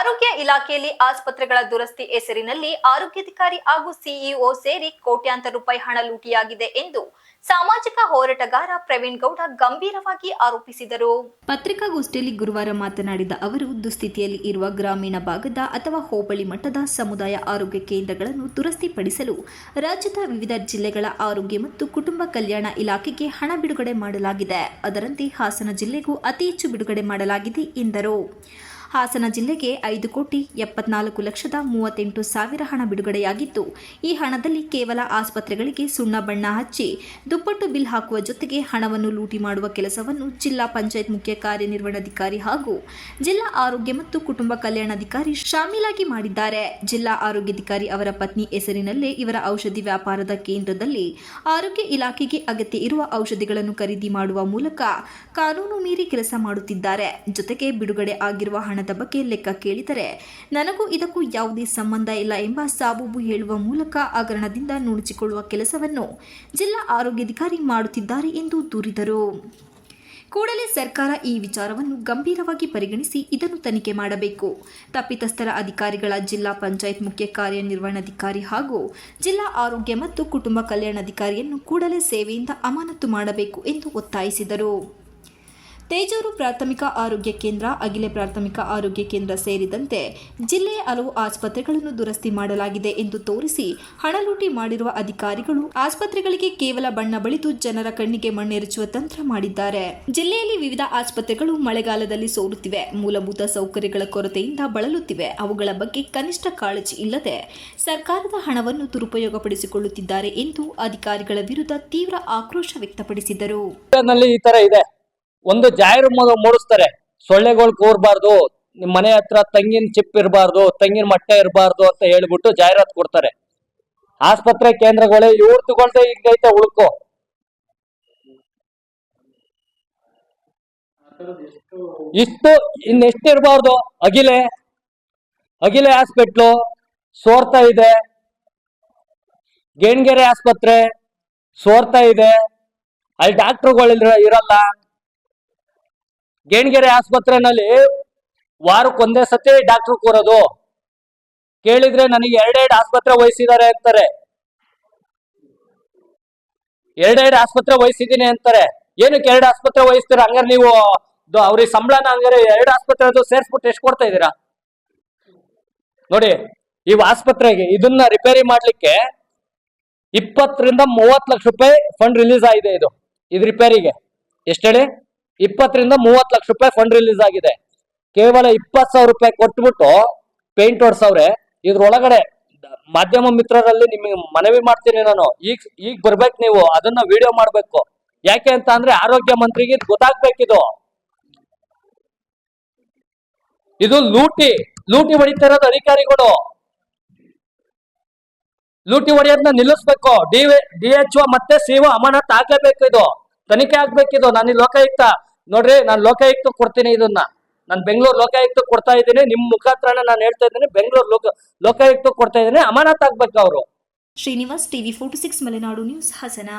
ಆರೋಗ್ಯ ಇಲಾಖೆಯಲ್ಲಿ ಆಸ್ಪತ್ರೆಗಳ ದುರಸ್ತಿ ಹೆಸರಿನಲ್ಲಿ ಆರೋಗ್ಯಾಧಿಕಾರಿ ಹಾಗೂ ಸಿಇಒ ಸೇರಿ ಕೋಟ್ಯಾಂತರ ರೂಪಾಯಿ ಹಣ ಲೂಟಿಯಾಗಿದೆ ಎಂದು ಸಾಮಾಜಿಕ ಹೋರಾಟಗಾರ ಪ್ರವೀಣ್ ಗೌಡ ಗಂಭೀರವಾಗಿ ಆರೋಪಿಸಿದರು. ಪತ್ರಿಕಾಗೋಷ್ಠಿಯಲ್ಲಿ ಗುರುವಾರ ಮಾತನಾಡಿದ ಅವರು, ದುಸ್ಥಿತಿಯಲ್ಲಿ ಇರುವ ಗ್ರಾಮೀಣ ಭಾಗದ ಅಥವಾ ಹೋಬಳಿ ಮಟ್ಟದ ಸಮುದಾಯ ಆರೋಗ್ಯ ಕೇಂದ್ರಗಳನ್ನು ದುರಸ್ತಿಪಡಿಸಲು ರಾಜ್ಯದ ವಿವಿಧ ಜಿಲ್ಲೆಗಳ ಆರೋಗ್ಯ ಮತ್ತು ಕುಟುಂಬ ಕಲ್ಯಾಣ ಇಲಾಖೆಗೆ ಹಣ ಬಿಡುಗಡೆ ಮಾಡಲಾಗಿದೆ. ಅದರಂತೆ ಹಾಸನ ಜಿಲ್ಲೆಗೂ ಅತಿ ಹೆಚ್ಚು ಬಿಡುಗಡೆ ಮಾಡಲಾಗಿದೆ ಎಂದರು. ಹಾಸನ ಜಿಲ್ಲೆಗೆ 5,74,38,000 ಹಣ ಬಿಡುಗಡೆಯಾಗಿದ್ದು, ಈ ಹಣದಲ್ಲಿ ಕೇವಲ ಆಸ್ಪತ್ರೆಗಳಿಗೆ ಸುಣ್ಣ ಬಣ್ಣ ಹಚ್ಚಿ ದುಪ್ಪಟ್ಟು ಬಿಲ್ ಹಾಕುವ ಜೊತೆಗೆ ಹಣವನ್ನು ಲೂಟಿ ಮಾಡುವ ಕೆಲಸವನ್ನು ಜಿಲ್ಲಾ ಪಂಚಾಯತ್ ಮುಖ್ಯ ಕಾರ್ಯನಿರ್ವಹಣಾಧಿಕಾರಿ ಹಾಗೂ ಜಿಲ್ಲಾ ಆರೋಗ್ಯ ಮತ್ತು ಕುಟುಂಬ ಕಲ್ಯಾಣಾಧಿಕಾರಿ ಶಾಮೀಲಾಗಿ ಮಾಡಿದ್ದಾರೆ. ಜಿಲ್ಲಾ ಆರೋಗ್ಯಾಧಿಕಾರಿ ಅವರ ಪತ್ನಿ ಹೆಸರಿನಲ್ಲೇ ಇವರ ಔಷಧಿ ವ್ಯಾಪಾರದ ಕೇಂದ್ರದಲ್ಲಿ ಆರೋಗ್ಯ ಇಲಾಖೆಗೆ ಅಗತ್ಯ ಇರುವ ಔಷಧಿಗಳನ್ನು ಖರೀದಿ ಮಾಡುವ ಮೂಲಕ ಕಾನೂನು ಮೀರಿ ಕೆಲಸ ಮಾಡುತ್ತಿದ್ದಾರೆ. ಜೊತೆಗೆ ಬಿಡುಗಡೆ ಆಗಿರುವ ಹಣದ ಬಗ್ಗೆ ಲೆಕ್ಕ ಕೇಳಿದರೆ ನನಗೂ ಇದಕ್ಕೂ ಯಾವುದೇ ಸಂಬಂಧ ಇಲ್ಲ ಎಂಬ ಸಾಬೂಬು ಹೇಳುವ ಮೂಲಕ ಹಗರಣದಿಂದ ನುಣುಚಿಕೊಳ್ಳುವ ಕೆಲಸವನ್ನು ಜಿಲ್ಲಾ ಆರೋಗ್ಯಾಧಿಕಾರಿ ಮಾಡುತ್ತಿದ್ದಾರೆ ಎಂದು ದೂರಿದರು. ಕೂಡಲೇ ಸರ್ಕಾರ ಈ ವಿಚಾರವನ್ನು ಗಂಭೀರವಾಗಿ ಪರಿಗಣಿಸಿ ಇದನ್ನು ತನಿಖೆ ಮಾಡಬೇಕು. ತಪ್ಪಿತಸ್ಥರ ಅಧಿಕಾರಿಗಳ ಜಿಲ್ಲಾ ಪಂಚಾಯತ್ ಮುಖ್ಯ ಕಾರ್ಯನಿರ್ವಹಣಾಧಿಕಾರಿ ಹಾಗೂ ಜಿಲ್ಲಾ ಆರೋಗ್ಯ ಮತ್ತು ಕುಟುಂಬ ಕಲ್ಯಾಣಾಧಿಕಾರಿಯನ್ನು ಕೂಡಲೇ ಸೇವೆಯಿಂದ ಅಮಾನತು ಮಾಡಬೇಕು ಎಂದು ಒತ್ತಾಯಿಸಿದರು. ತೇಜೂರು ಪ್ರಾಥಮಿಕ ಆರೋಗ್ಯ ಕೇಂದ್ರ, ಅಗಿಲೆ ಪ್ರಾಥಮಿಕ ಆರೋಗ್ಯ ಕೇಂದ್ರ ಸೇರಿದಂತೆ ಜಿಲ್ಲೆಯ ಹಲವು ಆಸ್ಪತ್ರೆಗಳನ್ನು ದುರಸ್ತಿ ಮಾಡಲಾಗಿದೆ ಎಂದು ತೋರಿಸಿ ಹಣ ಲೂಟಿ ಮಾಡಿರುವ ಅಧಿಕಾರಿಗಳು ಆಸ್ಪತ್ರೆಗಳಿಗೆ ಕೇವಲ ಬಣ್ಣ ಬಳಿದು ಜನರ ಕಣ್ಣಿಗೆ ಮಣ್ಣೆರಚುವ ತಂತ್ರ ಮಾಡಿದ್ದಾರೆ. ಜಿಲ್ಲೆಯಲ್ಲಿ ವಿವಿಧ ಆಸ್ಪತ್ರೆಗಳು ಮಳೆಗಾಲದಲ್ಲಿ ಸೋರುತ್ತಿವೆ, ಮೂಲಭೂತ ಸೌಕರ್ಯಗಳ ಕೊರತೆಯಿಂದ ಬಳಲುತ್ತಿವೆ. ಅವುಗಳ ಬಗ್ಗೆ ಕನಿಷ್ಠ ಕಾಳಜಿ ಇಲ್ಲದೆ ಸರ್ಕಾರದ ಹಣವನ್ನು ದುರುಪಯೋಗಪಡಿಸಿಕೊಳ್ಳುತ್ತಿದ್ದಾರೆ ಎಂದು ಅಧಿಕಾರಿಗಳ ವಿರುದ್ಧ ತೀವ್ರ ಆಕ್ರೋಶ ವ್ಯಕ್ತಪಡಿಸಿದರು. ಒಂದು ಜಾಹೀರು ಮೂಡಿಸ್ತಾರೆ, ಸೊಳ್ಳೆಗಳು ಕೂರ್ಬಾರ್ದು, ನಿಮ್ ಮನೆ ಹತ್ರ ತೆಂಗಿನ ಚಿಪ್ ಇರಬಾರ್ದು, ತೆಂಗಿನ ಮಟ್ಟೆ ಇರಬಾರ್ದು ಅಂತ ಹೇಳ್ಬಿಟ್ಟು ಜಾಹೀರಾತು ಕೊಡ್ತಾರೆ. ಆಸ್ಪತ್ರೆ ಕೇಂದ್ರಗಳೇ ಇವ್ರದುಗಳ್ದೆ ಹಿಂಗೈತೆ ಉಳ್ಕೊ. ಇಷ್ಟು ಇನ್ನೆಷ್ಟು ಇರಬಾರ್ದು. ಅಗಿಲೆ ಹಾಸ್ಪಿಟ್ಲು ಸೋರ್ತಾ ಇದೆ, ಗೇಣಿಗೆರೆ ಆಸ್ಪತ್ರೆ ಸೋರ್ತಾ ಇದೆ, ಅಲ್ಲಿ ಡಾಕ್ಟರ್ಗಳು ಇರಲ್ಲ. ಗೇಣಿಗೆರೆ ಆಸ್ಪತ್ರೆನಲ್ಲಿ ವಾರಕ್ಕೊಂದೇ ಸತಿ ಡಾಕ್ಟರ್ ಕೂರೋದು. ಕೇಳಿದ್ರೆ ನನಗೆ ಎರಡೆರಡು ಆಸ್ಪತ್ರೆ ವಹಿಸಿದ್ದಾರೆ ಅಂತಾರೆ, ಎರಡೆರಡು ಆಸ್ಪತ್ರೆ ವಹಿಸಿದ್ದೀನಿ ಅಂತಾರೆ. ಏನಕ್ಕೆ 2 ಆಸ್ಪತ್ರೆ ವಹಿಸ್ತೀರ? ಹಂಗಾರೆ ನೀವು ಅವ್ರಿಗೆ ಸಂಬಳನ ಹಂಗಾರೆ 2 ಆಸ್ಪತ್ರೆ ಸೇರ್ಸ್ಬಿಟ್ಟು ಎಷ್ಟು ಕೊಡ್ತಾ ಇದ್ದೀರಾ ನೋಡಿ. ಈ ಆಸ್ಪತ್ರೆಗೆ ಇದನ್ನ ರಿಪೇರಿ ಮಾಡ್ಲಿಕ್ಕೆ 20 ರಿಂದ 30 ಲಕ್ಷ ರೂಪಾಯಿ ಫಂಡ್ ರಿಲೀಸ್ ಆಗಿದೆ. ಇದು ರಿಪೇರಿಗೆ ಎಷ್ಟು ಹೇಳಿ? 20 ರಿಂದ 30 ಲಕ್ಷ ರೂಪಾಯಿ ಫಂಡ್ ರಿಲೀಸ್ ಆಗಿದೆ. ಕೇವಲ 20,000 ರೂಪಾಯಿ ಕೊಟ್ಬಿಟ್ಟು ಪೇಂಟ್ ಹೊಡ್ಸವ್ರೆ. ಇದ್ರೊಳಗಡೆ ಮಾಧ್ಯಮ ಮಿತ್ರರಲ್ಲಿ ನಿಮಗೆ ಮನವಿ ಮಾಡ್ತೀನಿ ನಾನು, ಈಗ ಬರ್ಬೇಕು, ನೀವು ಅದನ್ನ ವಿಡಿಯೋ ಮಾಡ್ಬೇಕು. ಯಾಕೆ ಅಂತ ಅಂದ್ರೆ ಆರೋಗ್ಯ ಮಂತ್ರಿಗೆ ಗೊತ್ತಾಗ್ಬೇಕಿದು. ಇದು ಲೂಟಿ ಹೊಡಿತಾ ಇರೋದು ಅಧಿಕಾರಿಗಳು. ಲೂಟಿ ಹೊಡೆಯೋದನ್ನ ನಿಲ್ಲಿಸ್ಬೇಕು. DHO ಮತ್ತೆ CO ಅಮಾನತ್ ಆಗ್ಲೇಬೇಕು. ಇದು ತನಿಖೆ ಆಗ್ಬೇಕಿದು. ನಾನು ಈ ಲೋಕಾಯುಕ್ತ ನೋಡ್ರಿ, ನಾನು ಲೋಕಾಯುಕ್ತ ಕೊಡ್ತೀನಿ ಇದನ್ನ. ನಾನು ಬೆಂಗಳೂರು ಲೋಕಾಯುಕ್ತ ಕೊಡ್ತಾ ಇದ್ದೀನಿ, ನಿಮ್ ಮುಖಾಂತರ ನಾನು ಹೇಳ್ತಾ ಇದ್ದೀನಿ. ಬೆಂಗಳೂರು ಲೋಕಾಯುಕ್ತ ಕೊಡ್ತಾ ಇದ್ದೀನಿ, ಅಮಾನತ್ ಆಗ್ಬೇಕು ಅವರು. Srinivas, TV 46 Malenadu news, Hassan.